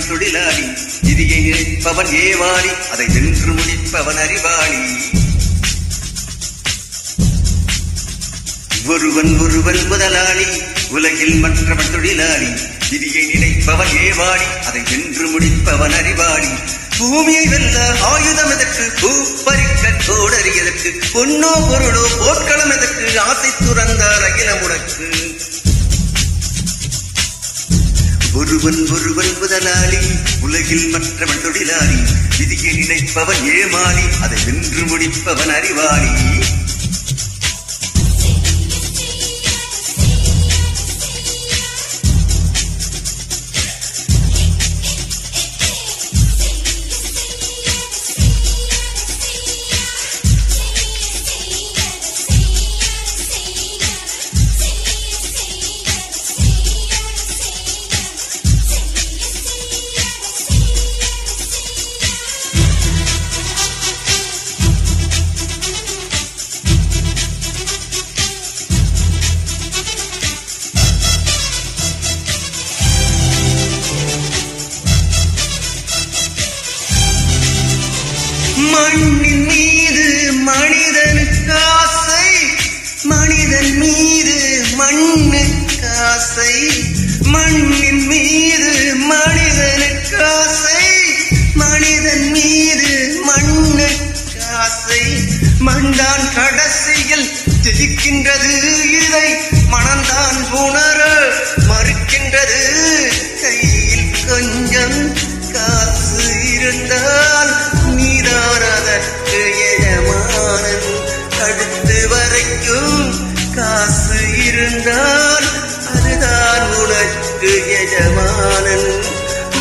தொழிலாளி, விதியை நினைப்பவன் ஏமாளி, அதை வென்று முடிப்பவன் அறிவாளி. ஒருவன் ஒருவன் முதலாளி, உலகில் மற்றவன் தொழிலாளி, விதியை நினைப்பவன் ஏமாளி, அதை வென்று முடிப்பவன் அறிவாளி. பூமியை வெல்ல ஆயுதம் எதற்கு, பூப்பறிக்க கோடரி எதற்கு, பொன்னோ பொருளோ போர்க்களம் எதற்கு, ஆசை துறந்தார் அகிலம் உனக்கு. ஒருவன் ஒருவன் முதலாளி, உலகில் மற்றவன் தொழிலாளி, விதியை நினைப்பவன் ஏமாளி, அதை வென்று முடிப்பவன் அறிவாளி. மண்ணின் மீது மனிதனுக்கு ஆசை, மனிதன் மீது மண்ணுக்கு ஆசை, மண்ணின் மீது மனிதனுக்கு ஆசை, மனிதன் மீது மண்ணுக்கு ஆசை. மண்தான் கடைசியில் ஜெயிக்கின்றது, இதை மனம்தான் உணர மறுக்கின்றது. கையில் கொஞ்சம் காசு இருந்தால் நீதான் அதற்கு எஜமானன், அடுத்து வரைக்கும் காசு இருந்தால் அதுதான் உனக்கு எஜமானன்.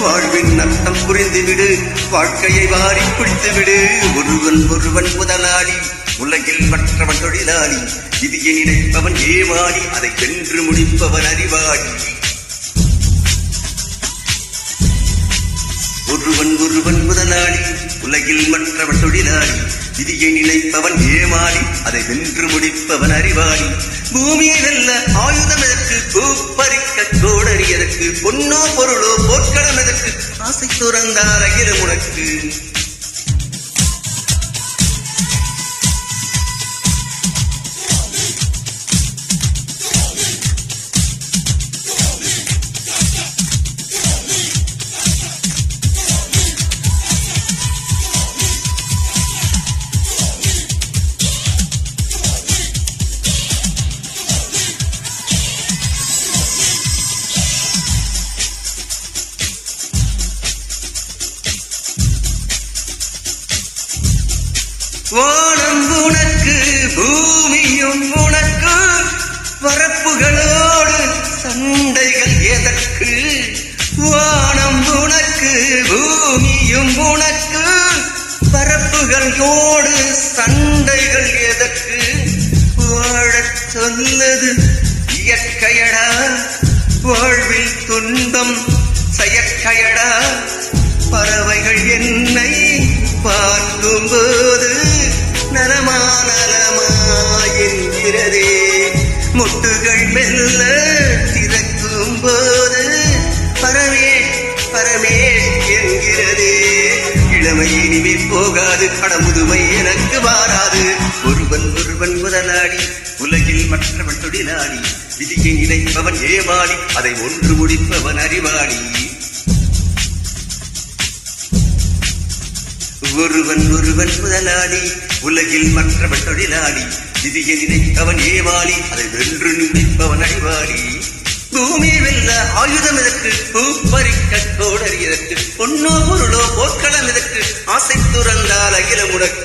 வாழ்வின் அர்த்தம் புரிந்துவிடு, வாழ்க்கையை வாரி பிடித்துவிடு. ஒருவன் ஒருவன் முதலாளி, உலகில் மற்றவன் தொழிலாளி, விதியை நினைப்பவன் ஏமாளி, அதை வென்று முடிப்பவன் அறிவாளி. ஒருவன் ஒருவன் முதலாளி, உலகில் மற்றவன் தொழிலாளி, விதியை நினைப்பவன் ஏமாளி, அதை வென்று முடிப்பவன் அறிவாளி. பூமியை வெல்ல ஆயுதம் எதற்கு, பூப்பறிக்க கோடரி எதற்கு, பொன்னோ பொருளோ போர்க்களம் எதற்கு, ஆசை துறந்தார் அகிலம் உனக்கு. வானம் உனக்கு, பூமியும் உனக்கு, பரப்புகளோடு சண்டைகள் எதற்கு. வானம் உனக்கு, பூமியும் உனக்கு, பரப்புகளோடு சண்டைகள் எதற்கு. வாழச் சொன்னது இயற்கையடா, வாழ்வில் துன்பம் செயற்கையடா. பறவைகள் என்னை பார்க்கும்போது நலமா நலமா என்கிறதே, முட்டுகள் மெல்ல திறக்கும் போது பரமே பரமே என்கிறதே. இளமை இனிமேல் போகாது, கடமுதுமை எனக்கு வாராது. ஒருவன் ஒருவன் முதலாளி, உலகில் மற்றவன் தொழிலாளி, விதியை நினைப்பவன் ஏமாளி, அதை ஒன்று முடிப்பவன் அறிவாளி. ஒருவன் ஒருவன் முதலாளி, உலகில் மற்றவன் தொழிலாளி, விதியை நினைப்பவன் ஏமாளி, அதை வென்று முடிப்பவன் அறிவாளி. பூமி வெல்ல ஆயுதம் எதற்கு, பூப்பறிக்க கோடரி எதற்கு, பொன்னோ பொருளோ போர்க்களம் எதற்கு, ஆசை துறந்தால் அகிலம் உனக்கு.